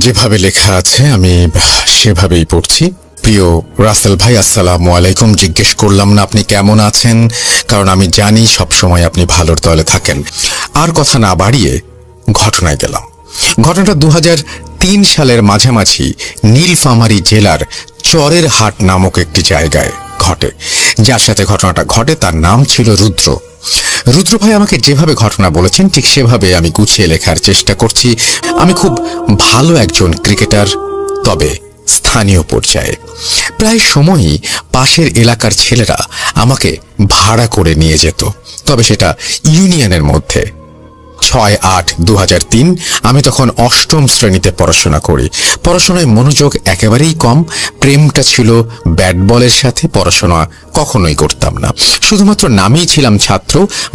যেভাবে লেখা আছে আমি সেভাবেই পড়ছি। প্রিয় রাসেল ভাই, আসসালামু আলাইকুম। জিজ্ঞেস করলাম না আপনি কেমন আছেন, কারণ আমি জানি সব সময় আপনি ভালোর তলে থাকেন। আর কথা না বাড়িয়ে ঘটনায় গেলাম। ঘটনাটা 2003 সালের মাঝামাঝি নীলফামারী জেলার চরের হাট নামক একটি জায়গায় ঘটে। যার সাথে ঘটনাটা ঘটে তার নাম ছিল রুদ্র। রুদ্র ভাই আমাকে যেভাবে ঘটনা বলেছেন ঠিক সেভাবে আমি গুছিয়ে লেখার চেষ্টা করছি। আমি খুব ভালো একজন ক্রিকেটার, তবে স্থানীয় পর্যায়ে। প্রায় সময়ই পাশের এলাকার ছেলেরা আমাকে ভাড়া করে নিয়ে যেত, তবে সেটা ইউনিয়নের মধ্যে। 6-8-2003 আমি তখন অষ্টম শ্রেণীতে পড়াশোনা করি। পড়াশোনায় মনোযোগ একেবারেই কম। প্রেমটা ছিল ব্যাট বলের সাথে, পড়াশোনা কখনোই করতাম না। শুধুমাত্র নামেই ছিলাম ছাত্র,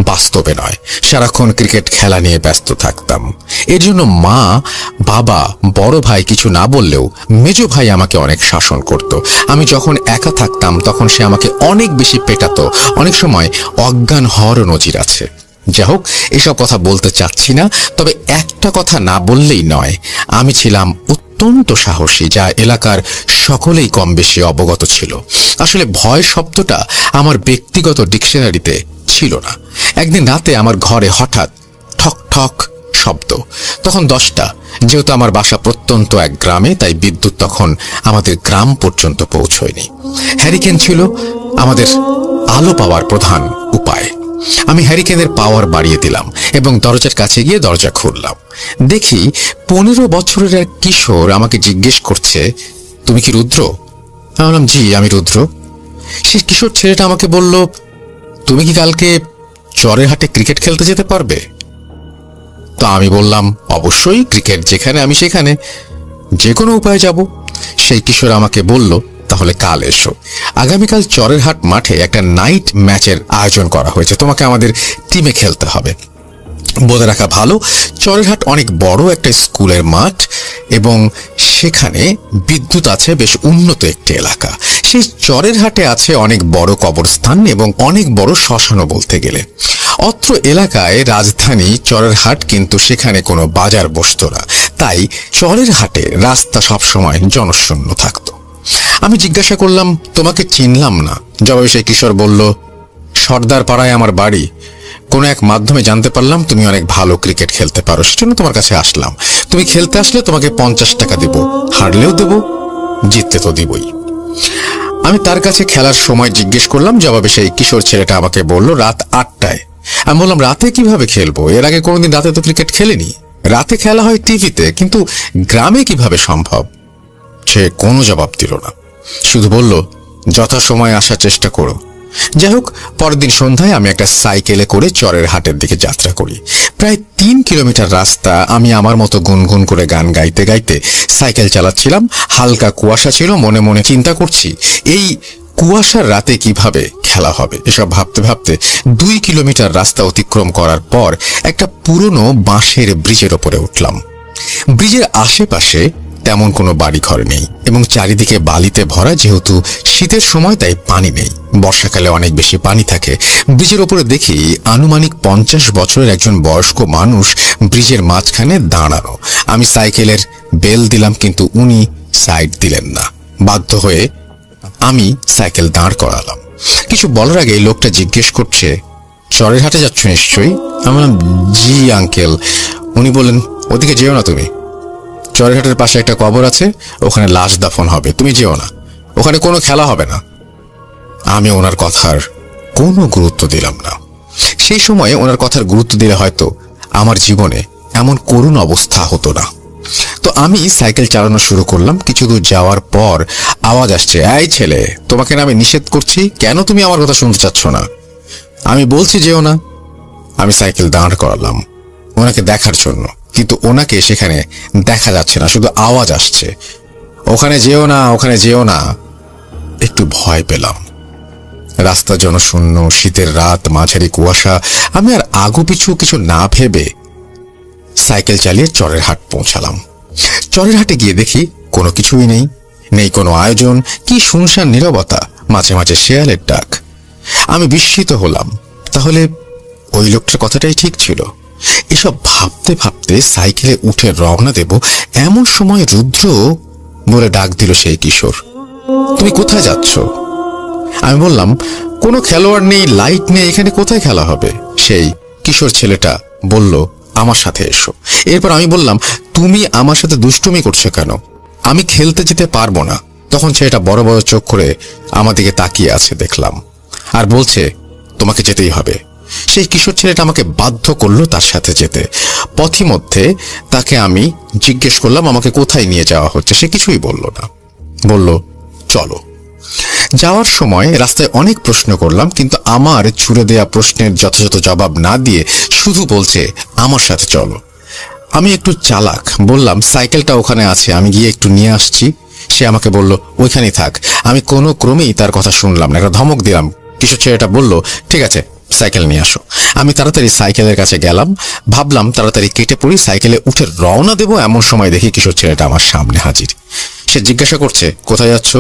বাস্তবে নয়। সারাক্ষণ ক্রিকেট খেলা নিয়ে ব্যস্ত থাকতাম। এর জন্য মা, বাবা, বড় ভাই কিছু না বললেও মেজো ভাই আমাকে অনেক শাসন করত। আমি যখন একা থাকতাম তখন সে আমাকে অনেক বেশি পেটাতো। অনেক সময় অজ্ঞান হওয়ারও নজির আছে। যাই হোক, এসব কথা বলতে চাচ্ছি না, তবে একটা কথা না বললেই নয়, আমি ছিলাম অত্যন্ত সাহসী, যা এলাকার সকলেই কম বেশি অবগত ছিল। আসলে ভয় শব্দটা আমার ব্যক্তিগত ডিকশনারিতে ছিল না। একদিন রাতে আমার ঘরে হঠাৎ ঠক ঠক শব্দ। তখন 10টা। যেহেতু আমার বাসা প্রত্যন্ত এক গ্রামে, তাই বিদ্যুৎ তখন আমাদের গ্রাম পর্যন্ত পৌঁছয়নি। হ্যারিকেন ছিল আমাদের আলো পাওয়ার প্রধান উপায়। আমি হ্যারিকেনের পাওয়ার বাড়িয়ে দিলাম এবং দরজার কাছে গিয়ে দরজা খুললাম। দেখি 15 বছরের এক কিশোর আমাকে জিজ্ঞেস করছে, তুমি কি রুদ্র? আমি বললাম, জি আমি রুদ্র। সেই কিশোর ছেলেটা আমাকে বলল, তুমি কি কালকে চরের হাটে ক্রিকেট খেলতে যেতে পারবে? তো আমি বললাম, অবশ্যই, ক্রিকেট যেখানে আমি সেখানে, যে কোনো উপায়ে যাব। সেই কিশোর আমাকে বলল, তাহলে কাল এসো। আগামীকাল চরের হাট মাঠে একটা নাইট ম্যাচের আয়োজন করা হয়েছে, তোমাকে আমাদের টিমে খেলতে হবে। বলে রাখা ভালো, চরের হাট অনেক বড় একটা স্কুলের মাঠ এবং সেখানে বিদ্যুৎ আছে, বেশ উন্নত একটি এলাকা। সেই চরের হাটে আছে অনেক বড় কবরস্থান এবং অনেক বড় শ্মশানও বলতে গেলে। অত্র এলাকায় রাজধানী চরের হাট, কিন্তু সেখানে কোনো বাজার বসতো না, তাই চরের হাটে রাস্তা সবসময় জনশূন্য থাকতো। আমি জিজ্ঞাসা করলাম, তোমাকে চিনলাম না। জবাবে সেই কিশোর বলল, সর্দার পাড়ায় আমার বাড়ি। কোনো এক মাধ্যমে জানতে পারলাম তুমি অনেক ভালো ক্রিকেট খেলতে পারো, সেজন্য তোমার কাছে আসলাম। তুমি খেলতে আসলে তোমাকে 50 টাকা দেব, হারলেও দেব, জিততে তো দিবই। আমি তার কাছে খেলার সময় জিজ্ঞেস করলাম। জবাবে সেই কিশোর ছেলেটা আমাকে বলল, রাত 8টায়। আমি বললাম, রাতে কিভাবে খেলবো? এর আগে কোনোদিন রাতে তো ক্রিকেট খেলিনি। রাতে খেলা হয় টিভিতে, কিন্তু গ্রামে কিভাবে সম্ভব? সে কোনো জবাব দিল না, শুধু বলল, যথাসময়ে আসার চেষ্টা করো। যাই হোক, পরের দিন সন্ধ্যায় আমি একটা সাইকেলে করে চরের হাটের দিকে যাত্রা করি। প্রায় 3 কিলোমিটার রাস্তা। আমি আমার মতো গুনগুন করে গান গাইতে গাইতে সাইকেল চালাচ্ছিলাম। হালকা কুয়াশা ছিল। মনে মনে চিন্তা করছি, এই কুয়াশার রাতে কিভাবে খেলা হবে। এসব ভাবতে ভাবতে 2 কিলোমিটার রাস্তা অতিক্রম করার পর একটা পুরনো বাঁশের ব্রিজের ওপরে উঠলাম। ব্রিজের আশেপাশে তেমন কোনো বাড়ি ঘর নেই এবং চারিদিকে বালিতে ভরা। যেহেতু শীতের সময়, তাই পানি নেই। বর্ষাকালে অনেক বেশি পানি থাকে। ব্রিজের ওপরে দেখি আনুমানিক 50 বছরের একজন বয়স্ক মানুষ ব্রিজের মাঝখানে দাঁড়ানো। আমি সাইকেলের বেল দিলাম, কিন্তু উনি সাইড দিলেন না। বাধ্য হয়ে আমি সাইকেল দাঁড় করালাম। কিছু বলার আগে লোকটা জিজ্ঞেস করছে, চরের হাটে যাচ্ছ নিশ্চয়ই? আমি বললাম, জি আঙ্কেল। উনি বললেন, ওদিকে যেও না তুমি। চরের হাটের পাশে একটা কবর আছে, ওখানে লাশ দাফন হবে, তুমি যেও না, ওখানে কোনো খেলা হবে না। আমি ওনার কথার কোনো গুরুত্ব দিলাম না। সেই সময়ে ওনার কথার গুরুত্ব দিলে হয়তো আমার জীবনে এমন করুণ অবস্থা হতো না। তো আমি সাইকেল চালানো শুরু করলাম। কিছু দূর যাওয়ার পর আওয়াজ আসছে, এই ছেলে, তোমাকে না আমি নিষেধ করছি, কেন তুমি আমার কথা শুনতে চাচ্ছ না? আমি বলছি যেও না। আমি সাইকেল দাঁড় করালাম ওনাকে দেখার জন্য, কিন্তু ওনাকে সেখানে দেখা যাচ্ছে না, শুধু আওয়াজ আসছে, ওখানে যেও না, ওখানে যেও না। একটু ভয় পেলাম। রাস্তা জনশূন্য, শীতের রাত, মাঝারি কুয়াশা। আমি আর আগু পিছু কিছু না ভেবে সাইকেল চালিয়ে চরের হাট পৌঁছালাম। চরের হাটে গিয়ে দেখি কোনো কিছুই নেই, নেই কোনো আয়োজন। কি শুনশান নীরবতা, মাঝে মাঝে শেয়ালের ডাক। আমি বিস্মিত হলাম, তাহলে ওই লোকটার কথাটাই ঠিক ছিল। এসব ভাবতে ভাবতে সাইকেলে উঠে রওনা দেব, এমন সময় রুদ্র বলে ডাক দিল সেই কিশোর, তুমি কোথায় যাচ্ছ? আমি বললাম, কোনো খেলোয়াড় নেই, লাইট নেই, এখানে কোথায় খেলা হবে? সেই কিশোর ছেলেটা বলল, আমার সাথে এসো। এরপর আমি বললাম, তুমি আমার সাথে দুষ্টুমি করছো কেন? আমি খেলতে যেতে পারবো না। তখন ছেলেটা বড় বড় চোখ করে আমার দিকে তাকিয়ে আছে দেখলাম, আর বলছে, তোমাকে যেতেই হবে। সেই কিশোর ছেলেটা আমাকে বাধ্য করলো তার সাথে যেতে। পথিমধ্যে তাকে আমি জিজ্ঞেস করলাম আমাকে কোথায় নিয়ে যাওয়া হচ্ছে। সে কিছুই বলল না, বলল, চলো। যাওয়ার সময় রাস্তায় অনেক প্রশ্ন করলাম, কিন্তু আমার ছুড়ে দেয়া প্রশ্নের যথাযথ জবাব না দিয়ে শুধু বলছে, আমার সাথে চলো। আমি একটু চালাক, বললাম, সাইকেলটা ওখানে আছে, আমি গিয়ে একটু নিয়ে আসছি। সে আমাকে বলল, ওইখানেই থাক। আমি কোনো ক্রমেই তার কথা শুনলাম না, একটা ধমক দিলাম। কিশোর ছেলেটা বলল, ঠিক আছে, সাইকেল নিয়ে আসো। আমি তাড়াতাড়ি সাইকেলের কাছে গেলাম, ভাবলাম তাড়াতাড়ি কেটে পড়ি, সাইকেলে উঠে রওনা দেবো। এমন সময় দেখি কিশোর ছেলেটা আমার সামনে হাজির। সে জিজ্ঞাসা করছে, কোথায় যাচ্ছ?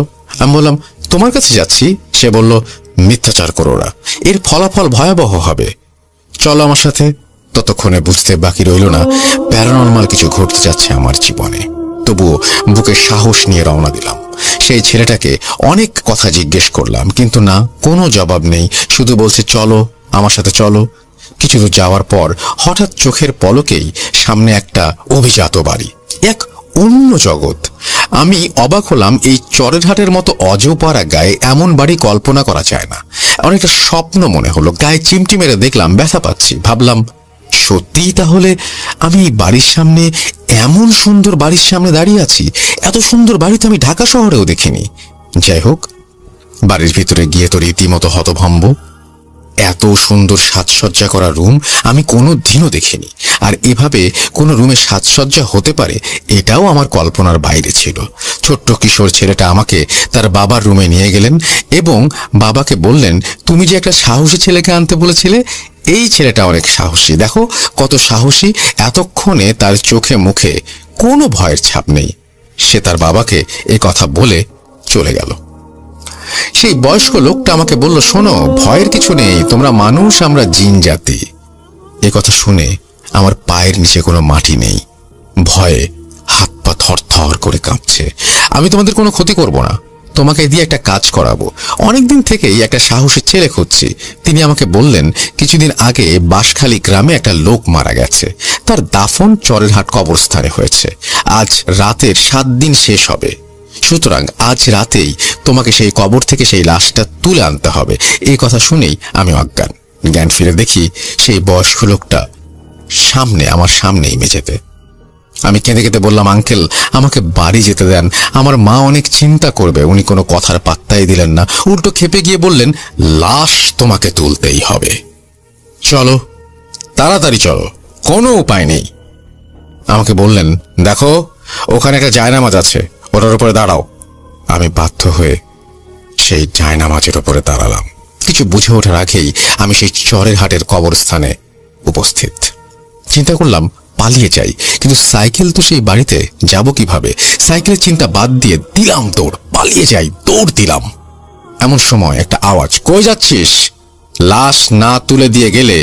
আমি বললাম, তোমার কাছে যাচ্ছি। সে বলল, মিথ্যাচার করো না, এর ফলাফল ভয়াবহ হবে, চলো আমার সাথে। ততক্ষণে বুঝতে বাকি রইল না প্যারানরমাল কিছু ঘটতে যাচ্ছে আমার জীবনে। তবুও বুকে সাহস নিয়ে রওনা দিলাম। সেই ছেলেটাকে অনেক কথা জিজ্ঞেস করলাম, কিন্তু না, কোনো জবাব নেই, শুধু বলছে, চলো আমার সাথে চলো। কিছু দূর যাওয়ার পর হঠাৎ চোখের পলকেই সামনে একটা অভিজাত বাড়ি, এক অন্য জগৎ। আমি অবাক হলাম, এই চরেরহাটের মতো অজপাড়া গায়ে এমন বাড়ি কল্পনা করা যায় না। অনেকটা স্বপ্ন মনে হলো। গায়ে চিমটি মেরে দেখলাম ব্যথা পাচ্ছি। ভাবলাম, সত্যিই তাহলে আমি বাড়ির সামনে, এমন সুন্দর বাড়ির সামনে দাঁড়িয়ে আছি। এত সুন্দর বাড়ি তো আমি ঢাকা শহরেও দেখিনি। যাই হোক, বাড়ির ভিতরে গিয়ে তো রীতিমতো হতভম্ব। এত সুন্দর সাজসজ্জা করা রুম আমি কোনো দিনও দেখিনি। আর এভাবে কোনো রুমে সাজসজ্জা হতে পারে, এটাও আমার কল্পনার বাইরে ছিল। ছোট্ট কিশোর ছেলেটা আমাকে তার বাবার রুমে নিয়ে গেলেন এবং বাবাকে বললেন, তুমি যে একটা সাহসী ছেলেকে আনতে বলেছিলে, এই ছেলেটা অনেক সাহসী, দেখো কত সাহসী। এতক্ষণে তার চোখে মুখে কোনো ভয়ের ছাপ নেই। সে তার বাবাকে এই কথা বলে চলে গেল। সেই বয়স্ক লোকটা আমাকে বলল, শোনো, ভয়ের কিছু নেই, তোমরা মানুষ, আমরা জিন জাতি। এ কথা শুনে আমার পায়ের নিচে কোনো মাটি নেই। ভয়ে হাত পা থরথর করে কাঁপছে। আমি তোমাদের কোনো ক্ষতি করব না, তোমাকে দিয়ে একটা কাজ করাবো। অনেকদিন থেকেই একটা সাহসী ছেলে খুঁজছি। তিনি আমাকে বললেন, কিছুদিন আগে বাঁশখালী গ্রামে একটা লোক মারা গেছে, তার দাফন চরেরহাট কবরস্থানে হয়েছে। আজ রাতের 7 দিন শেষ হবে, সুতরাং আজ রাতেই তোমাকে সেই কবর থেকে সেই লাশটা তুলে আনতে হবে। এই কথা শুনেই আমি অজ্ঞান। জ্ঞান ফিরে দেখি সেই বয়স্ক লোকটা আমার সামনেই মেঝেতে। আমি কেঁদে কেঁদে বললাম, আঙ্কেল, আমাকে বাড়ি যেতে দেন, আমার মা অনেক চিন্তা করবে। উনি কোনো কথার পাত্তাই দিলেন না, উল্টো খেপে গিয়ে বললেন, লাশ তোমাকে তুলতেই হবে, চলো, তাড়াতাড়ি চলো, কোনো উপায় নেই। আমাকে বললেন, দেখো, ওখানে একটা জায়নামাজ আছে, ওটার উপরে দাঁড়াও। আমি বাধ্য হয়ে সেই জায়নামাজের উপরে দাঁড়ালাম। কিছু বুঝে ওঠার আগেই আমি সেই চরেরহাটের কবরস্থানে উপস্থিত। চিন্তা করলাম পালিয়ে যাই, কিন্তু সাইকেল তো সেই বাড়িতে, যাব কিভাবে? সাইকেলের চিন্তা বাদ দিয়ে দিলাম দৌড়, পালিয়ে যাই, দৌড় দিলাম। এমন সময় একটা আওয়াজ, কই যাচ্ছিস? লাশ না তুলে দিয়ে গেলে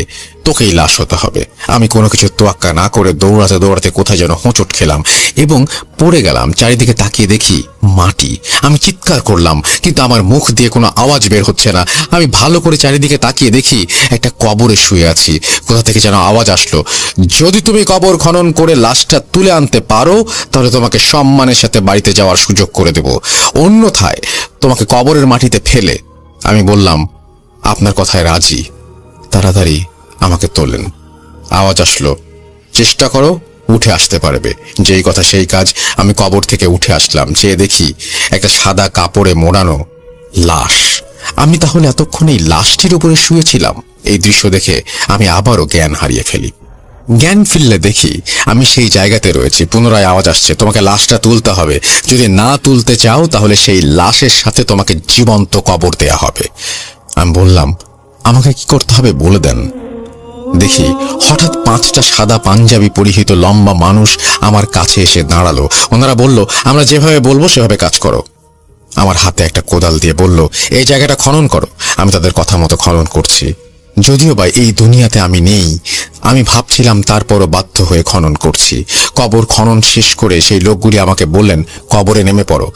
তোকেই লাশ হতে হবে। আমি কোনো কিছু তোয়াক্কা না করে দৌড়াতে দৌড়াতে কোথায় যেন হোঁচট খেলাম এবং পড়ে গেলাম। চারিদিকে তাকিয়ে দেখি মাটি। আমি চিৎকার করলাম, কিন্তু আমার মুখ দিয়ে কোনো আওয়াজ বের হচ্ছে না। আমি ভালো করে চারিদিকে তাকিয়ে দেখি একটা কবরে শুয়ে আছি। কোথা থেকে যেন আওয়াজ আসলো, যদি তুমি কবর খনন করে লাশটা তুলে আনতে পারো, তাহলে তোমাকে সম্মানের সাথে বাড়িতে যাওয়ার সুযোগ করে দেব, অন্যথায় তোমাকে কবরের মাটিতে ফেলে। আমি বললাম, আপনার কথায় রাজি। তাড়াতাড়ি আমাকে তোলেন। আওয়াজ আসলো, চেষ্টা করো, উঠে আসতে পারবে। যেই কথা সেই কাজ। আমি কবর থেকে উঠে আসলাম। চেয়ে দেখি একটা সাদা কাপড়ে মোড়ানো লাশ। আমি তাহলে এতক্ষণ এই লাশটির উপরে শুয়েছিলাম। এই দৃশ্য দেখে আমি আবারও জ্ঞান হারিয়ে ফেলি। জ্ঞান ফিরলে দেখি আমি সেই জায়গাতে রয়েছি। পুনরায় আওয়াজ আসছে, তোমাকে লাশটা তুলতে হবে, যদি না তুলতে চাও তাহলে সেই লাশের সাথে তোমাকে জীবন্ত কবর দেয়া হবে। আমি বললাম, আমাকে কি করতে হবে বলে দেন। দেখি হঠাৎ 5টা সাদা পাঞ্জাবি পরিহিত লম্বা মানুষ আমার কাছে এসে দাঁড়ালো। ওনারা বলল, আমরা যেভাবে বলবো সেভাবে কাজ করো। আমার হাতে একটা কোদাল দিয়ে বলল, এই জায়গাটা খনন করো। আমি তাদের কথা মতো খনন করছি। যদিও বা এই দুনিয়াতে আমি নেই, আমি ভাবছিলাম, তারপরও বাধ্য হয়ে খনন করছি। কবর খনন শেষ করে সেই লোকগুলি আমাকে বললেন, কবরে নেমে পড়ো,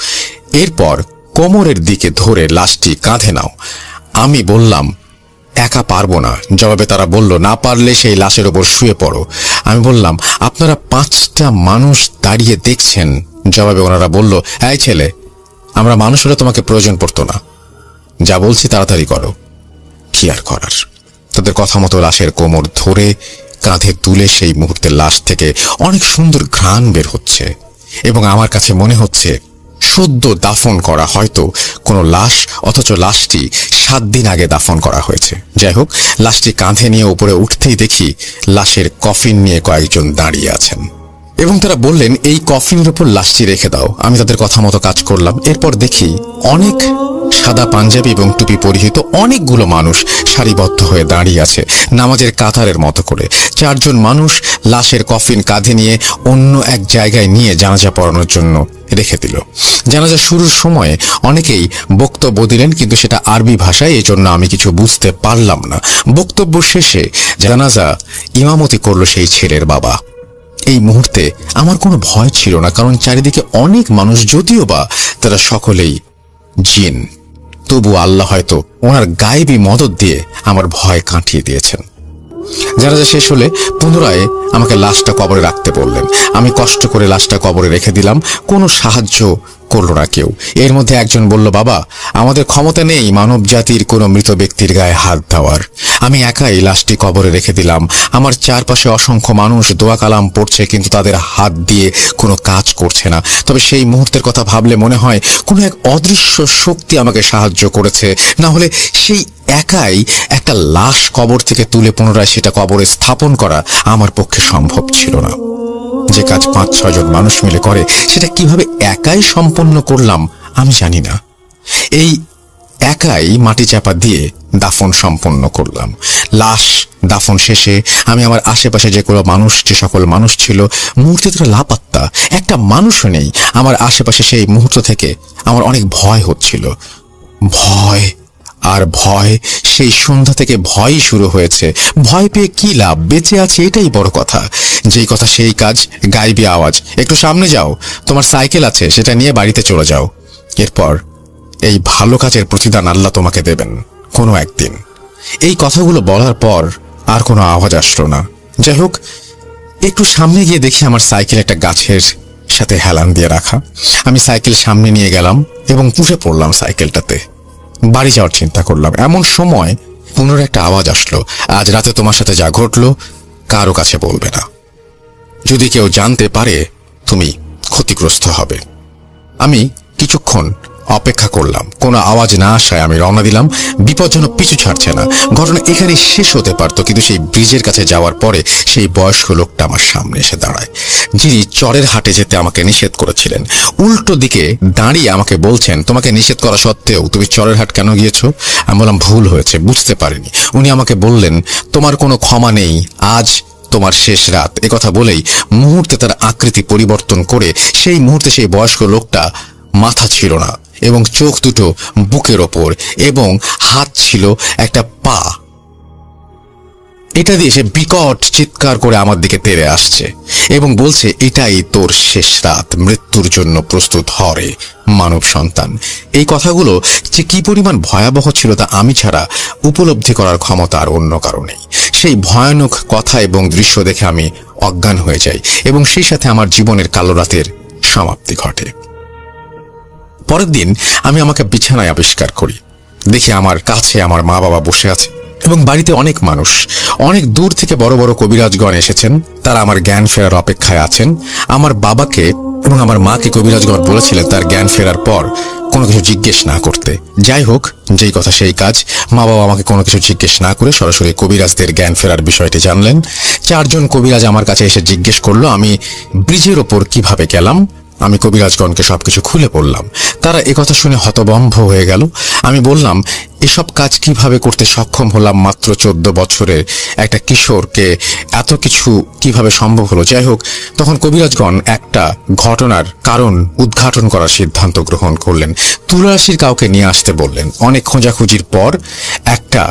এরপর কোমরের দিকে ধরে লাশটি কাঁধে নাও। আমি বললাম, একা পারবো না। জবাবে তারা বলল, না পারলে সেই লাশের ওপর শুয়ে পড়ো। আমি বললাম, আপনারা 5টা মানুষ দাঁড়িয়ে দেখছেন। জবাবে ওনারা বলল, এই ছেলে, আমরা মানুষ হলে তোমাকে প্রয়োজন পড়তো না, যা বলছি তাড়াতাড়ি করো। কি আর করার। তাদের কথা মতো লাশের কোমর ধরে কাঁধে তুলে সেই মুহূর্তে লাশ থেকে অনেক সুন্দর ঘ্রাণ বের হচ্ছে, এবং আমার কাছে মনে হচ্ছে সদ্য দাফন করা হয়তো কোনো লাশ, অথচ লাশটি 7 দিন আগে দাফন করা হয়েছে। যাই হোক, লাশটি কাঁধে নিয়ে উপরে উঠতেই দেখি লাশের কফিন নিয়ে কয়েকজন দাঁড়িয়ে আছেন, এবং তারা বললেন, এই কফিনের উপর লাশটি রেখে দাও। আমি তাদের কথা মতো কাজ করলাম। এরপর দেখি অনেক সাদা পাঞ্জাবি এবং টুপি পরিহিত অনেকগুলো মানুষ সারিবদ্ধ হয়ে দাঁড়িয়ে আছে, নামাজের কাতারের মতো করে। 4 জন মানুষ লাশের কফিন কাঁধে নিয়ে অন্য এক জায়গায় নিয়ে জানাজা পড়ানোর জন্য রেখে দিল। জানাজা শুরুর সময়ে অনেকেই বক্তব্য দিলেন, কিন্তু সেটা আরবি ভাষায়, এই জন্য আমি কিছু বুঝতে পারলাম না। বক্তব্য শেষে জানাজা ইমামতি করলো সেই ছেলের বাবা। এই মুহূর্তে আমার কোনো ভয় ছিল না, কারণ চারিদিকে অনেক মানুষ, যদিও বা তারা সকলেই জিন, তবু আল্লাহ হয়তো ওনার গায়েবী মদত দিয়ে আমার ভয় কাটিয়ে দিয়েছেন। জানাজা শেষ হলে পুনরায় আমাকে লাশটা কবরে রাখতে বললেন। আমি কষ্ট করে লাশটা কবরে রেখে দিলাম। কোনো সাহায্য করলো না কেউ। এর মধ্যে একজন বলল, বাবা, আমাদের ক্ষমতা নেই মানব জাতির কোনো মৃত ব্যক্তির গায়ে হাত দেওয়ার। আমি একাই লাশটি কবরে রেখে দিলাম। আমার চারপাশে অসংখ্য মানুষ দোয়া কালাম পড়ছে, কিন্তু তাদের হাত দিয়ে কোনো কাজ করছে না। তবে সেই মুহূর্তের কথা ভাবলে মনে হয় কোনো এক অদৃশ্য শক্তি আমাকে সাহায্য করেছে, না হলে সেই একাই একটা লাশ কবর থেকে তুলে পুনরায় সেটা কবরে স্থাপন করা আমার পক্ষে সম্ভব ছিল না। যে কাজ 5-6 জন মানুষ মিলে করে, সেটা কিভাবে একাই সম্পন্ন করলাম আমি জানি না। এই একাই মাটি চাপা দিয়ে দাফন সম্পন্ন করলাম। লাশ দাফন শেষে আমি আমার আশেপাশে যে সকল মানুষ ছিল, মুহূর্তে তারা লাপাত্তা, একটা মানুষও নেই আমার আশেপাশে। সেই মুহূর্ত থেকে আমার অনেক ভয় হচ্ছিল। ভয় আর ভয়, সেই সন্ধ্যা থেকে ভয়ই শুরু হয়েছে। ভয় পেয়ে কি লাভ, বেঁচে আছে এটাই বড় কথা। যেই কথা সেই কাজ, গাইবি আওয়াজ, একটু সামনে যাও, তোমার সাইকেল আছে, সেটা নিয়ে বাড়িতে চলে যাও। এরপর এই ভালো কাজের প্রতিদান আল্লাহ তোমাকে দেবেন কোনো একদিন। এই কথাগুলো বলার পর আর কোনো আওয়াজ আসলো না। যাই হোক, একটু সামনে গিয়ে দেখি আমার সাইকেল একটা গাছের সাথে হেলান দিয়ে রাখা। আমি সাইকেল সামনে নিয়ে গেলাম এবং উঠে পড়লাম সাইকেলটাতে। বাড়ি যাওয়ার চিন্তা করলাম। এমন সময় পুনরায় একটা আওয়াজ আসলো, আজ রাতে তোমার সাথে যা ঘটলো কারো কাছে বলবে না। যদি কেউ জানতে পারে তুমি ক্ষতিগ্রস্ত হবে। আমি কিছুক্ষণ অপেক্ষা করলাম। কোনো আওয়াজ না আসায় আমি রওনা দিলাম। বিপজ্জনক পিছু ছাড়ছে না। ঘটনা এখানে শেষ হতে পারত, কিন্তু সেই ব্রিজের কাছে যাওয়ার পরে সেই বয়স্ক লোকটা আমার সামনে এসে দাঁড়ায়, যিনি চরের হাটে যেতে আমাকে নিষেধ করেছিলেন। উল্টো দিকে দাঁড়িয়ে আমাকে বলছেন, তোমাকে নিষেধ করা সত্ত্বেও তুমি চরের হাট কেন গিয়েছো? আমি বললাম, ভুল হয়েছে, বুঝতে পারিনি। উনি আমাকে বললেন, তোমার কোনো ক্ষমা নেই, আজ তোমার শেষ রাত। একথা বলেই মুহূর্তে তার আকৃতি পরিবর্তন করে সেই মুহূর্তে সেই বয়স্ক লোকটা মাথা ছিল না এবং চোখ দুটো বুকের ওপর, এবং হাত ছিল একটা পা। এটা দিয়ে সে বিকট চিৎকার করে আমার দিকে তেড়ে আসছে এবং বলছে, এটাই তোর শেষ রাত, মৃত্যুর জন্য প্রস্তুত হরে মানব সন্তান। এই কথাগুলো যে কি পরিমাণ ভয়াবহ ছিল তা আমি ছাড়া উপলব্ধি করার ক্ষমতা আর অন্য কারণেই। সেই ভয়ানক কথা এবং দৃশ্য দেখে আমি অজ্ঞান হয়ে যাই এবং সেই সাথে আমার জীবনের কালো রাতের সমাপ্তি ঘটে। পরের দিন আমি আমাকে বিছানায় আবিষ্কার করি। দেখি আমার কাছে আমার মা বাবা বসে আছে এবং বাড়িতে অনেক মানুষ, অনেক দূর থেকে বড় বড় কবিরাজগণ এসেছেন। তারা আমার জ্ঞান ফেরার অপেক্ষায় আছেন। আমার বাবাকে এবং আমার মাকে কবিরাজগণ বলেছিলেন তার জ্ঞান ফেরার পর কোনো কিছু জিজ্ঞেস না করতে। যাই হোক, যেই কথা সেই কাজ। মা বাবা আমাকে কোনো কিছু জিজ্ঞেস না করে সরাসরি কবিরাজদের জ্ঞান ফেরার বিষয়টি জানলেন। 4 জন কবিরাজ আমার কাছে এসে জিজ্ঞেস করলো আমি ব্রিজের ওপর কিভাবে গেলাম। আমি কবিরাজগণকে সবকিছু খুলে বললাম। তারা একথা শুনে হতভম্ব হয়ে গেল। আমি বললাম, এসব কাজ কিভাবে করতে সক্ষম হলাম? মাত্র 14 বছরের একটা কিশোরকে এত কিছু কিভাবে সম্ভব হলো? যাই হোক, তখন কবিরাজগণ একটা ঘটনার কারণ উদ্ঘাটন করার সিদ্ধান্ত গ্রহণ করলেন। তুলারাশির কাউকে নিয়ে আসতে বললেন। অনেক খোঁজাখুঁজির পর একটা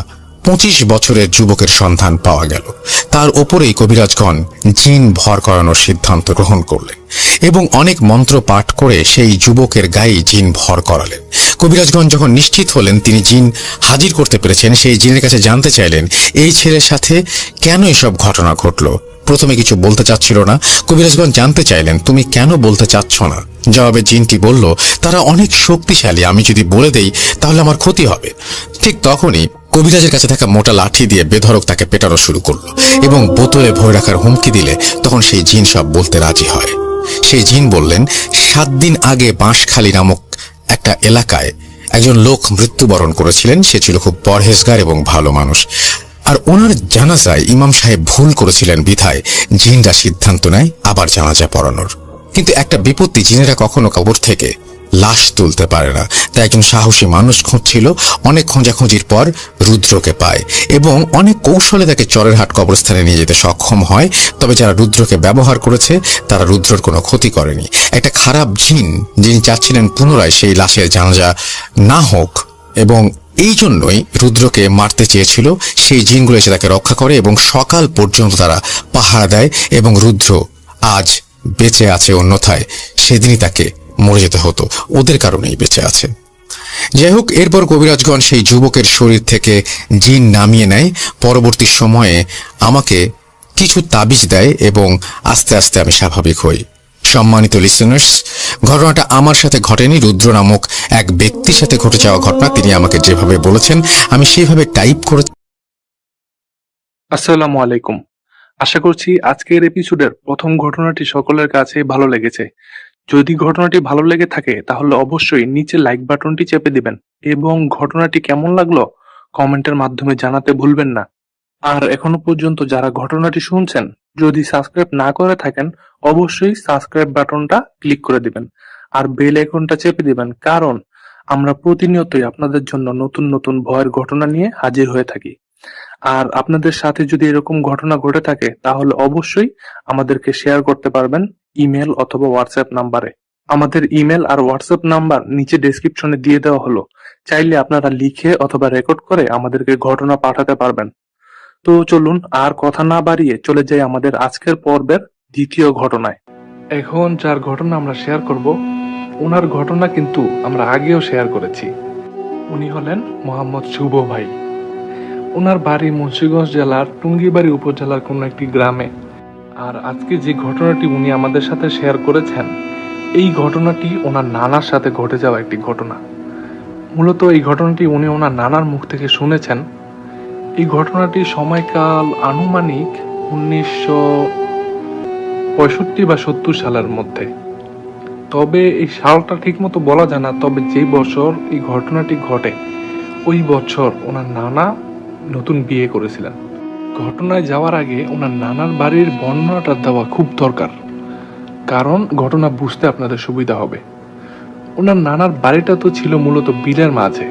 25 বছরের যুবকের সন্ধান পাওয়া গেল। তার ওপরেই কবিরাজগণ জিন ভর করানোর সিদ্ধান্ত গ্রহণ করলেন এবং অনেক মন্ত্র পাঠ করে সেই যুবকের গায়ে জিন ভর করালেন। কবিরাজগণ যখন নিশ্চিত হলেন তিনি জিন হাজির করতে পেরেছেন, সেই জিনের কাছে জানতে চাইলেন এই ছেলের সাথে কেন এসব ঘটনা ঘটলো। প্রথমে কিছু বলতে চাচ্ছিল না। কবিরাজগণ জানতে চাইলেন তুমি কেন বলতে চাচ্ছ না। জবাবে জিনটি বলল তারা অনেক শক্তিশালী, আমি যদি বলে দেই তাহলে আমার ক্ষতি হবে। ঠিক তখনই কবিরাজের কাছে থাকা মোটা লাঠি দিয়ে বেধড়ক তাকে পেটানো শুরু করলো এবং বোতলে ভরে রাখার হুমকি দিলে তখন সেই জিন সব বলতে রাজি হয়। সেই জিন বললেন 7 দিন আগে বাঁশখালী নামক একটা এলাকায় একজন লোক মৃত্যুবরণ করেছিলেন। সে ছিল খুব পরহেজগার এবং ভালো মানুষ, আর ওনার জানাজায় ইমাম সাহেব ভুল করেছিলেন বিধায় জিনরা সিদ্ধান্ত নেয় আবার জানাজা পড়ানোর। কিন্তু একটা বিপত্তি, জিনেরা কখনো কবর থেকে লাশ তুলতে পারে না। তাই একজন সাহসী মানুষ খুঁজছিল। অনেক খোঁজাখুঁজির পর রুদ্রকে পায় এবং অনেক কৌশলে তাকে চরেরহাট কবরস্থানে নিয়ে যেতে সক্ষম হয়। তবে যারা রুদ্রকে ব্যবহার করেছে তারা রুদ্রর কোনো ক্ষতি করেনি। একটা খারাপ জিন, যিনি চাচ্ছিলেন পুনরায় সেই লাশের জানাজা না হোক এবং এই জন্যই রুদ্রকে মারতে চেয়েছিল, সেই জিনগুলো এসে তাকে রক্ষা করে এবং সকাল পর্যন্ত তারা পাহারা দেয় এবং রুদ্র আজ বেঁচে আছে, অন্যথায় সেদিনই তাকে মরে যেতে হতো। ওদের কারণেই বেঁচে আছে। যাই হোক, এরপর কবিরাজগণ সেই যুবকের শরীর থেকে জিন নামিয়ে নেয়। পরবর্তী সময়ে আমাকে কিছু তাবিজ দেয় এবং আস্তে আস্তে আমি স্বাভাবিক হই। সম্মানিত লিসেনার্স, ঘটনাটা আমার সাথে ঘটেনি, রুদ্র নামক এক ব্যক্তির সাথে ঘটে যাওয়া ঘটনা। তিনি আমাকে যেভাবে বলেছেন আমি সেইভাবে টাইপ করে। আসসালামু আলাইকুম। আশা করছি আজকের এপিসোডের প্রথম ঘটনাটি সকলের কাছে ভালো লেগেছে। যদি ঘটনাটি ভালো লেগে থাকে তাহলে অবশ্যই নিচে লাইক বাটনটি চেপে দিবেন এবং ঘটনাটি কেমন লাগলো কমেন্টের মাধ্যমে জানাতে ভুলবেন না। আর এখনো পর্যন্ত যারা ঘটনাটি শুনছেন, যদি সাবস্ক্রাইব না করে থাকেন অবশ্যই সাবস্ক্রাইব বাটনটা ক্লিক করে দিবেন আর বেল আইকনটা চেপে দিবেন, কারণ আমরা প্রতিনিয়তই আপনাদের জন্য নতুন নতুন ভয়ের ঘটনা নিয়ে হাজির হয়ে থাকি। আর আপনাদের সাথে যদি এরকম ঘটনা ঘটে থাকে তাহলে অবশ্যই আমাদেরকে শেয়ার করতে পারবেন ইমেল অথবা হোয়াটসঅ্যাপ নাম্বারে। আমাদের ইমেল আর হোয়াটসঅ্যাপ নাম্বার নিচে ডেসক্রিপশনে দিয়ে দেওয়া হলো। চাইলে আপনারা লিখে অথবা রেকর্ড করে আমাদেরকে ঘটনা পাঠাতে পারবেন। তো চলুন আর কথা না বাড়িয়ে চলে যাই আমাদের আজকের পর্বের দ্বিতীয় ঘটনায়। এখন যার ঘটনা আমরা শেয়ার করব, ওনার ঘটনা কিন্তু আমরা আগেও শেয়ার করেছি। উনি হলেন মোহাম্মদ শুভ ভাই। ওনার বাড়ি মুন্সিগঞ্জ জেলার টুঙ্গিবাড়ি উপজেলার কোনো একটি গ্রামে। আর আজকে যে ঘটনাটি উনি আমাদের সাথে শেয়ার করেছেন, এই ঘটনাটি ওনার নানার সাথে ঘটে যাওয়া একটি ঘটনা। মূলত এই ঘটনাটি উনি ওনার নানার মুখ থেকে শুনেছেন। এই ঘটনাটি সময়কাল আনুমানিক 1965 বা 70 সালের মধ্যে। তবে এই সালটা ঠিক মতো বলা যায় না, তবে যেই বছর এই ঘটনাটি ঘটে ওই বছর ওনার নানা নতুন বিয়ে করেছিলেন। ঘটনায় যাওয়ার আগে ওনার নানার বাড়ির বর্ণনাটা দেওয়া খুব দরকার, কারণ ঘটনা বুঝতে আপনাদের সুবিধা হবে। ওনার নানার বাড়িটা তো ছিল মূলত বিলের মাঝে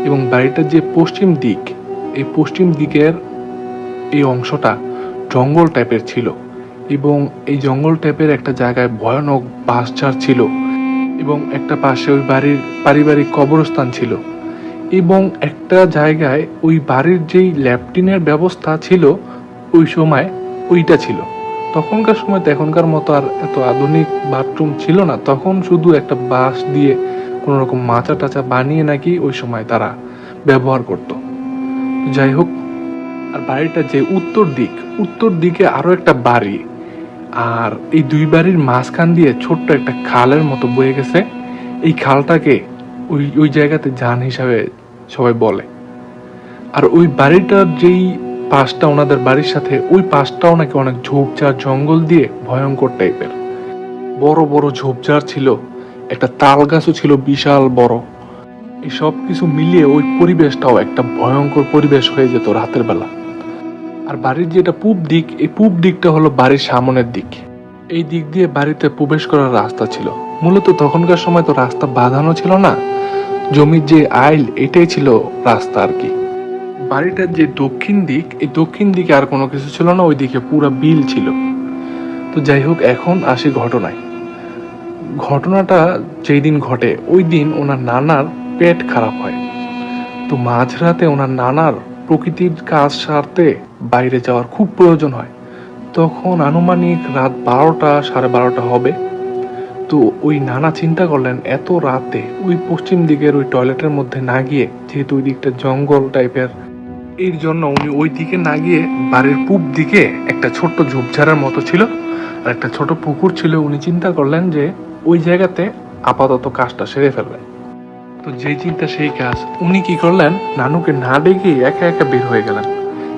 এবং বাড়িটার যে পশ্চিম দিক, এই পশ্চিম দিকের এই অংশটা জঙ্গল টাইপের ছিল এবং এই জঙ্গল টাইপের একটা জায়গায় ভয়ানক বাঁশঝাড় ছিল এবং একটা পাশে ওই বাড়ির পারিবারিক কবরস্থান ছিল এবং একটা জায়গায় ওই বাড়ির যেই ল্যাট্রিনের ব্যবস্থা ছিল ওই সময় ওইটা ছিল। তখনকার সময় তো এখনকার মতো আর এত আধুনিক বাথরুম ছিল না, তখন শুধু একটা বাঁশ দিয়ে কোনো রকম মাচা টাচা বানিয়ে নাকি ওই সময় তারা ব্যবহার করত। যাই হোক, আর বাড়িটা যে উত্তর দিকে আরো একটা বাড়ি, আর এই দুই বাড়ির মাঝখান দিয়ে ছোট্ট একটা খালের মতো বয়ে গেছে। এই খালটাকে ওই জায়গাতে জান হিসাবে সবাই বলে। আর ওই বাড়িটার যেই পাশটা ওনাদের বাড়ির সাথে, ওই পাশটাও নাকি অনেক ঝোপঝাড় জঙ্গল দিয়ে ভয়ঙ্কর টাইপের। বড় বড় ঝোপঝাড় ছিল, একটা তাল গাছও ছিল বিশাল বড়। এই সব কিছু মিলিয়ে ওই পরিবেশটাও একটা ভয়ঙ্কর পরিবেশ হয়ে যেত রাতের বেলা। আর বাড়ির যেটা পূব দিক, এই পূব দিকটা হলো বাড়ির সামনের দিক। এই দিক দিয়ে বাড়িতে প্রবেশ করার রাস্তা ছিল। মূলত তখনকার সময় তো রাস্তা বাঁধানো ছিল না, জমির যে আইল এটাই ছিল রাস্তা আর কি। বাড়িটার যে দক্ষিণ দিক, এই দক্ষিণ দিকে আর কোনো কিছু ছিল না, ওইদিকে পুরো বিল ছিল। তো যাই হোক, এখন আসি ঘটনায়। ঘটনাটা যেই দিন ঘটে ওই দিন ওনার নানার পেট খারাপ হয়। তো মাঝরাতে ওনার নানার প্রকৃতির কাজ সারতে বাইরে যাওয়ার খুব প্রয়োজন হয়। তখন আনুমানিক রাত 12টা 12:30 হবে। তো ওই নানা চিন্তা করলেন এত রাতে ওই পশ্চিম দিকের ওই টয়লেটের মধ্যে না গিয়ে, যেহেতু ওই দিকটা জঙ্গল টাইপের, এর জন্য উনি ওই দিকে না গিয়ে বাড়ির পূব দিকে একটা ছোট্ট ঝোপঝাড়ের মতো ছিল আর একটা ছোট পুকুর ছিল। উনি চিন্তা করলেন যে ওই জায়গাতে আপাতত কাজটা সেরে ফেলবেন। তো যেই চিন্তা সেই কাজ। উনি কি করলেন, নানুকে না ডেকে একা একা বের হয়ে গেলেন,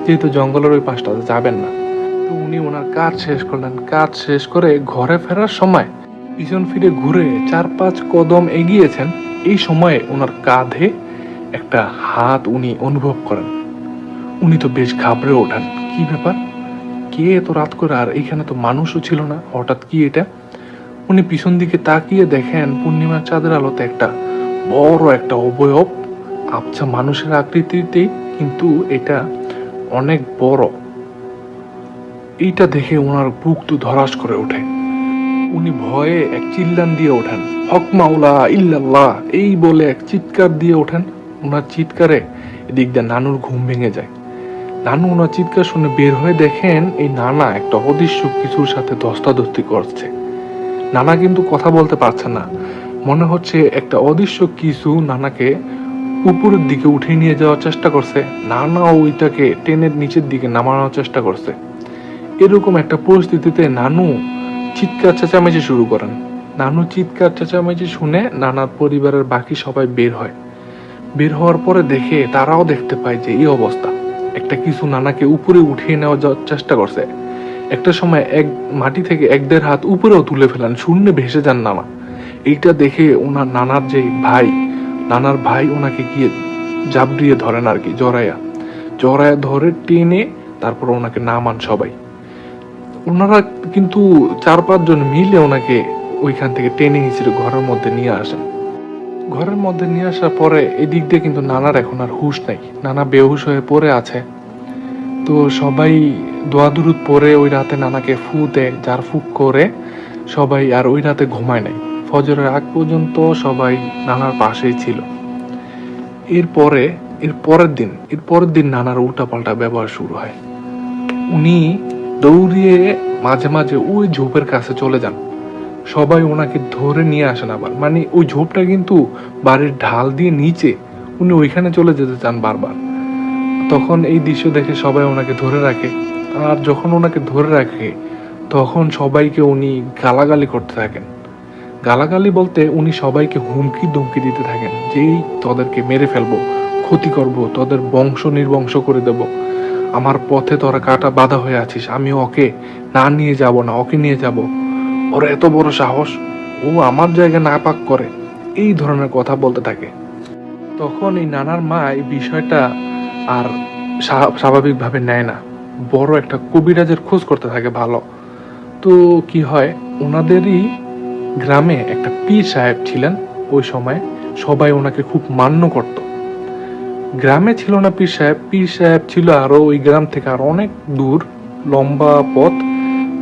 যেহেতু জঙ্গলের ওই পাশটাতে যাবেন না। তো উনি ওনার কাজ শেষ করলেন। কাজ শেষ করে ঘরে ফেরার সময় পিছন ফিরে ঘুরে 4-5 কদম এগিয়েছেন। এই সময়ে ওনার কাঁধে একটা হাত উনি অনুভব করেন। উনি তো বেশ ঘাবড়ে ওঠেন, কি ব্যাপার, কে এত রাত করে, আর এখানে তো মানুষও ছিল না, হঠাৎ কি এটা। উনি পিছন দিকে তাকিয়ে দেখেন পূর্ণিমার চাঁদের আলোতে একটা বড় একটা অবয়ব, আবছা মানুষের আকৃতিতেই, কিন্তু এটা অনেক বড়। এইটা দেখে ওনার বুক তো ধরাস করে ওঠে। উনি ভয়ে এক চিল্লান দিয়ে ওঠেন, হক মাওলা ইল্লাল্লাহ এই বলে এক চিৎকার দিয়ে ওঠেন। ওনার চিৎকারে এদিক দিয়ে নানুর ঘুম ভেঙে যায়। নানু ওনার চিৎকার শুনে বের হয়ে দেখেন এই নানা একটা অদৃশ্য কিছুর সাথে ধস্তাধস্তি করছে। নানা কিন্তু কথা বলতে পারছে না, মনে হচ্ছে একটা অদৃশ্য কিছু নানাকে উপরের দিকে উঠিয়ে নিয়ে যাওয়ার চেষ্টা করছে। নানা ওইটাকে টেনের নিচের দিকে নামানোর চেষ্টা করছে। এরকম একটা পরিস্থিতিতে নানু চিৎকার চেঁচামেচি শুরু করেন। নানু চিৎকার চেঁচামেচি শুনে নানার পরিবারের বাকি সবাই বের হয়। বের হওয়ার পরে দেখে, তারাও দেখতে পায় যে এই অবস্থা, একটা কিছু নানাকে উপরে উঠিয়ে নেওয়ার চেষ্টা করছে। একটা সময় এক মাটি থেকে 1-1.5 হাত উপরেও তুলে ফেলেন, শূন্যে ভেসে যান নানা। এইটা দেখে ওনার নানার যে ভাই, নানার ভাই ওনাকে গিয়ে জাবড়িয়ে ধরেন আর কি, জড়ায়া ধরে টেনে তারপর ওনাকে নামান সবাই। ওনারা কিন্তু 4-5 জন মিলে ওনাকে ওইখান থেকে টেনে হিঁচড়ে ঘরের মধ্যে নিয়ে আসেন। ঘরের মধ্যে নিয়ে আসার পরে এদিক দিয়ে কিন্তু নানার এখন আর হুঁশ নাই, নানা বেহুশ হয়ে পড়ে আছে। তো সবাই দোয়া দুরুদ পরে ওই রাতে নানাকে ফু দেয়, যার ফুক করে সবাই আর ওই রাতে ঘুমায় নাই। ফজরের আগ পর্যন্ত সবাই নানার পাশেই ছিল। এর পরের দিন নানার উল্টাপাল্টা ব্যবহার শুরু হয়। উনি দৌড়িয়ে মাঝে মাঝে ওই ঝোপের কাছে চলে যান, সবাই ওনাকে ধরে নিয়ে আসেন আবার। মানে ওই ঝোপটা কিন্তু বাড়ির ঢাল দিয়ে নিচে, উনি ওইখানে চলে যেতে চান বারবার। তখন এই দৃশ্য দেখে সবাই ওনাকে ধরে রাখে। আর যখন ওনাকে ধরে রাখে তখন সবাইকে উনি গালাগালি করতে থাকেন। গালাগালি বলতে উনি সবাইকে হুমকি ধমকি দিতে থাকেন, যেই তোদেরকে মেরে ফেলবো, ক্ষতি করব, তোদের বংশ নির্বংশ করে দেব, আমার পথে তোরা কাটা বাধা হয়ে আছিস, আমি ওকে না নিয়ে যাব না, ওকে নিয়ে যাব, ওর এত বড় সাহস, ও আমার জায়গায় না পাক করে, এই ধরনের কথা বলতে থাকে। তখন এই নানার মা এই বিষয়টা আর স্বাভাবিকভাবে নেয় না, বড় একটা কবিরাজের খোঁজ করতে থাকে ভালো। তো কি হয়, ওনাদেরই গ্রামে একটা পীর সাহেব ছিলেন। ওই সময় সবাই ওনাকে খুব মান্য করত। গ্রামে ছিল না পীর সাহেব ছিল আরো ওই গ্রাম থেকে আর অনেক দূর, লম্বা পথ।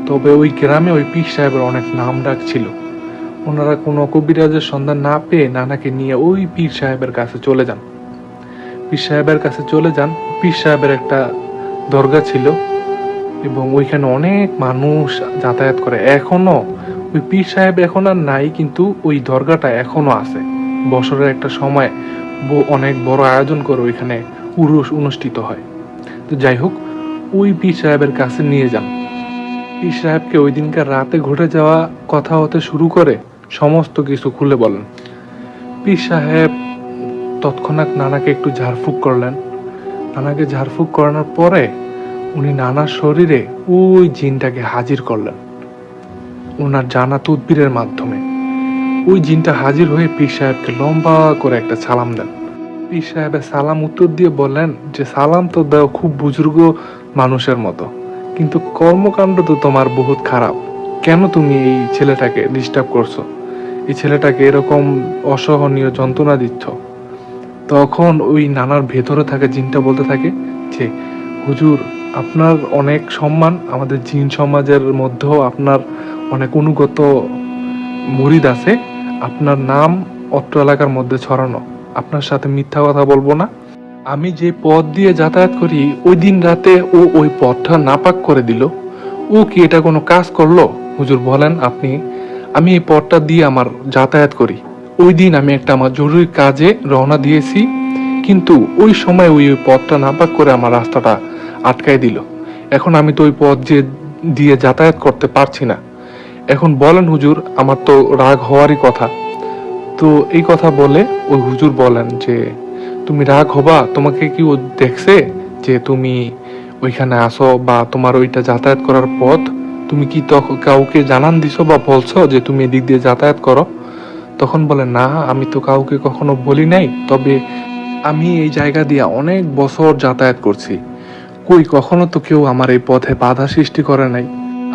তবে ওই গ্রামে ওই পীর সাহেবের অনেক নাম ডাক ছিল। ওনারা কোনো কবিরাজের সন্ধান না পেয়ে নানাকে নিয়ে ওই পীর সাহেবের কাছে চলে যান। পীর সাহেবের একটা দরগা ছিল এবং ওইখানে অনেক মানুষ যাতায়াত করে। এখনো ওই পীর সাহেব এখন আর নাই, কিন্তু ওই দরগাটা এখনো আছে। বছরের একটা সময় অনেক বড় আয়োজন করে ওইখানে উরুস অনুষ্ঠিত হয়। তো যাই হোক, ওই পীর সাহেবের কাছে নিয়ে যান। পীর সাহেবকে ওই দিনকার রাতে ঘটে যাওয়া কথা হতে শুরু করে সমস্ত কিছু খুলে বলেন। পীর সাহেব তৎক্ষণাৎ নানাকে একটু ঝাড়ফুঁক করলেন। নানাকে ঝাড়ফুঁক করানোর পরে উনি নানার শরীরে ওই জিনটাকে হাজির করলেন ওনার জানা তদবিরের মাধ্যমে। ওই জিনটা হাজির হয়ে পীর সাহেবকে লম্বা করে একটা সালাম দেন। পীর সাহেবের সালাম উত্তর দিয়ে বললেন যে, সালাম তো দাও খুব বুজুর্গ মানুষের মতো, কিন্তু কর্মকাণ্ড তো তোমার বহুত খারাপ। কেন তুমি এই ছেলেটাকে ডিস্টার্ব করছো, এই ছেলেটাকে এরকম অসহনীয় যন্ত্রণা দিচ্ছ? তখন ওই নানার ভেতরে থাকা জিনটা বলতে থাকে যে, হুজুর আপনার অনেক সম্মান, আমাদের জিন সমাজের মধ্যেও আপনার অনেক অনুগত মুরিদ আছে, আপনার নাম অত্র এলাকার মধ্যে ছড়ানো, আপনার সাথে মিথ্যা কথা বলবো না, আমি যে পথ দিয়ে যাতায়াত করি ওই দিন রাতে ও ওই পথটা নাপাক করে দিল। ও কি এটা কোনো কাজ করলো? হুজুর বলেন আপনি। আমি এই পথটা দিয়ে আমার যাতায়াত করি। ওই দিন আমি একটা আমার জরুরি কাজে রওনা দিয়েছি, কিন্তু ওই সময় ওই ওই পথটা নাপাক করে আমার রাস্তাটা আটকায় দিল। এখন আমি তো ওই পথ দিয়ে যাতায়াত করতে পারছি না। এখন বলেন হুজুর, আমার তো রাগ হওয়ারই কথা। তো এই কথা বলে ওই হুজুর বলেন যে তুমি রাগ হবা? তোমাকে কি ও দেখছে যে তুমি ওইখানে আসো বা তোমার ওইটা যাতায়াত করার পথ? তুমি কি তখন কাউকে জানান দিছো বা বলছো যে তুমি এদিক দিয়ে যাতায়াত করো? তখন বলে না, আমি তো কাউকে কখনো বলি নাই, তবে আমি এই জায়গা দিয়ে অনেক বছর যাতায়াত করছি, কই কখনো তো কেউ আমার এই পথে বাধা সৃষ্টি করে নাই।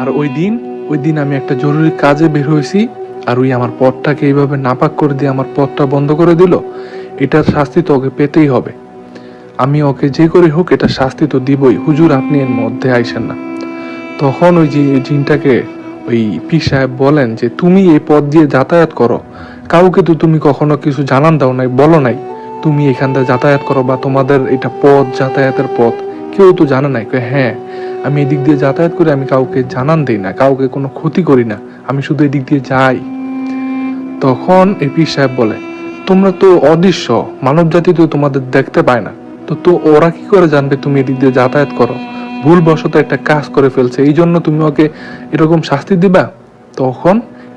আর ওই দিন আমি একটা জরুরি কাজে বের হয়েছি, আর ওই আমার পথটাকে এইভাবে নাপাক করে দিয়ে আমার পথটা বন্ধ করে দিল। এটার শাস্তি তো ওকে পেতেই হবে। আমি ওকে যে করে হোক এটা শাস্তি তো দিবই। হুজুর আপনি এর মধ্যে আইসেন না। তখন ওই যে জিনটাকে ওই পীর সাহেব বলেন যে তুমি এই পথ দিয়ে যাতায়াত করো, কাউকে তো তুমি কখনো কিছু জানান দাও নাই, বলো নাই তুমি এখান দিয়ে যাতায়াত করো বা তোমাদের এটা পথ, যাতায়াতের পথ, কেউ তো জানে নাই। কয়, হ্যাঁ আমি এদিক দিয়ে যাতায়াত করি, আমি কাউকে জানান দেই না, কাউকে কোনো ক্ষতি করি না, আমি শুধু এদিক দিয়ে যাই। তখন এই পীর সাহেব বলে তোমরা তো অদৃশ্য, মানব জাতি তো তোমাদের দেখতে পায় না, তো তো ওরা কি করে জানবে তুমি এদিক দিয়ে যাতায়াত করো? ভুলবশত একটা কাজ করে ফেলছে, এই জন্য তুমি ওকে এরকম শাস্তি দিবা? তখন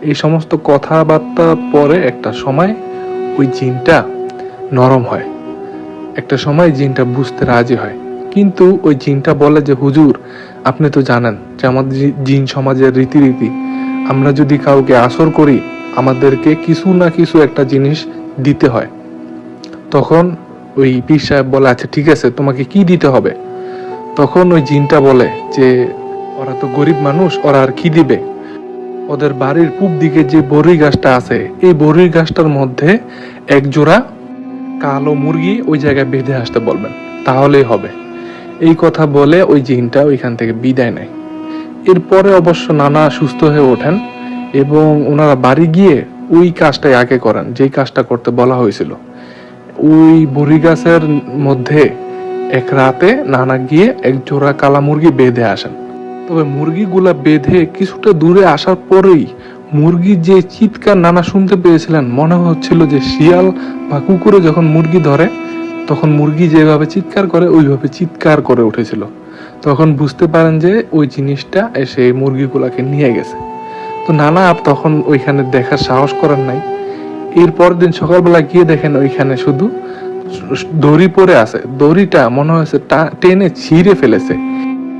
এই সমস্ত কথাবার্তা পরে একটা সময় ওই জিনটা নরম হয়, একটা সময় জিনটা বুঝতে রাজি হয়। কিন্তু ওই জিনটা বলে যে হুজুর আপনি তো জানেন যে আমাদের জিন সমাজের রীতিনীতি, আমরা যদি কাউকে আসর করি আমাদেরকে কিছু না কিছু একটা জিনিস দিতে হয়। তখন ওই পীর সাহেব বলে আচ্ছা ঠিক আছে, তোমাকে কি দিতে হবে? তখন ওই জিনটা বলে যে ওরা তো গরিব মানুষ, ওরা আর কি দিবে? ওদের বাড়ির পূব দিকে যে বরই গাছটা আছে, এই বরই গাছটার মধ্যে এক জোড়া কালো মুরগি ওই জায়গায় বেঁধে আসতে বলবেন, তাহলেই হবে। এই কথা বলে ওই জিনটা ওইখান থেকে বিদায় নেয়। এরপরে অবশ্য নানা সুস্থ হয়ে ওঠেন এবং ওনারা বাড়ি গিয়ে ওই কাজটাই আগে করেন যেই কাজটা করতে বলা হয়েছিল। ওই বড়ি গাছের মধ্যে এক রাতে নানা গিয়ে এক জোড়া কালা মুরগি বেঁধে আসেন। তবে মুরগিগুলা বেঁধে কিছুটা দূরে আসার পরেই মুরগির যে চিৎকার নানা শুনতে পেয়েছিলেন, মনে হচ্ছিল যে শিয়াল বা কুকুরে যখন মুরগি ধরে তখন মুরগি যেভাবে চিৎকার করে ওইভাবে চিৎকার করে উঠেছিল। তখন বুঝতে পারেন যে ওই জিনিসটা এসে মুরগিগুলাকে নিয়ে গেছে। তো নানা তখন ওইখানে দেখার সাহস করেন নাই। এরপর দিন সকালবেলা গিয়ে দেখেন ওইখানে শুধু দড়ি পড়ে আছে, দড়িটা মনে হয়েছে টেনে ছিঁড়ে ফেলেছে।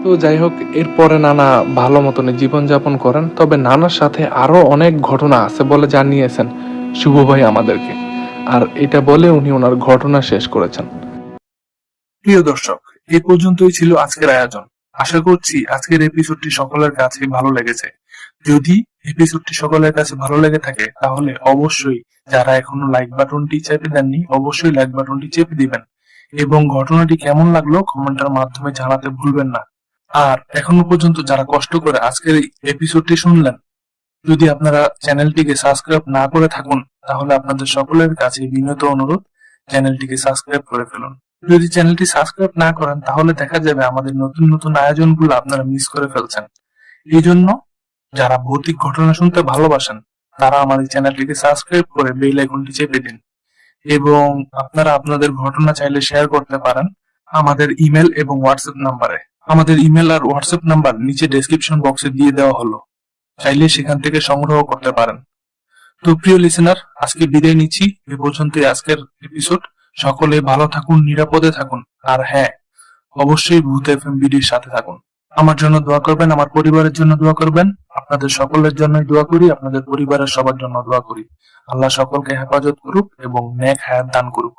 তো যাই হোক, এরপরে নানা ভালো মতনে জীবনযাপন করেন। তবে নানার সাথে আরো অনেক ঘটনা আছে বলে জানিয়েছেন শুভ ভাই আমাদেরকে, আর এটা বলে উনি ওনার ঘটনা শেষ করেছেন। প্রিয় দর্শক, এই পর্যন্তই ছিল আজকের আয়োজন। আশা করছি আজকের এপিসোডটি সকলের কাছে ভালো লেগেছে। যদি এপিসোডটি সকলের কাছে ভালো লেগে থাকে তাহলে অবশ্যই, যারা এখনো লাইক বাটনটি চেপে দেননি অবশ্যই লাইক বাটনটি চেপে দিবেন এবং ঘটনাটি কেমন লাগলো কমেন্টের মাধ্যমে জানাতে ভুলবেন না। আর এখনো পর্যন্ত যারা কষ্ট করে আজকের এই এপিসোডটি শুনলেন, যদি আপনারা চ্যানেলটিকে সাবস্ক্রাইব না করে থাকুন তাহলে আপনাদের সকলের কাছে বিনীত অনুরোধ, চ্যানেলটিকে সাবস্ক্রাইব করে ফেলুন। যদি চ্যানেলটি সাবস্ক্রাইব না করেন তাহলে দেখা যাবে আমাদের নতুন নতুন আয়োজনগুলো আপনারা মিস করে ফেলছেন। এই জন্য যারা ভৌতিক ঘটনা শুনতে ভালোবাসেন তারা আমাদের চ্যানেলটিকে সাবস্ক্রাইব করে বেল আইকনটি চেপে দিন এবং আপনারা আপনাদের ঘটনা চাইলে শেয়ার করতে পারেন আমাদের ইমেল এবং হোয়াটসঅ্যাপ নাম্বারে। আমাদের ইমেল আর হোয়াটসঅ্যাপ নাম্বার নিচে ডেসক্রিপশন বক্সে দিয়ে দেওয়া হলো, চাইলে সেখান থেকে সংগ্রহ করতে পারেন। তো প্রিয় লিসেনার, আজকে বিদায় নিচ্ছি। এ পর্যন্তই আজকের এপিসোড। সকলে ভালো থাকুন, নিরাপদে থাকুন, আর হ্যাঁ অবশ্যই ভূত এফএম বিডির সাথে থাকুন। আমার জন্য দোয়া করবেন, আমার পরিবারের জন্য দোয়া করবেন। আপনাদের সকলের জন্যই দোয়া করি, আপনাদের পরিবারের সবার জন্য দোয়া করি। আল্লাহ সকলকে হেফাজত করুক এবং নেক হায়াত দান করুক।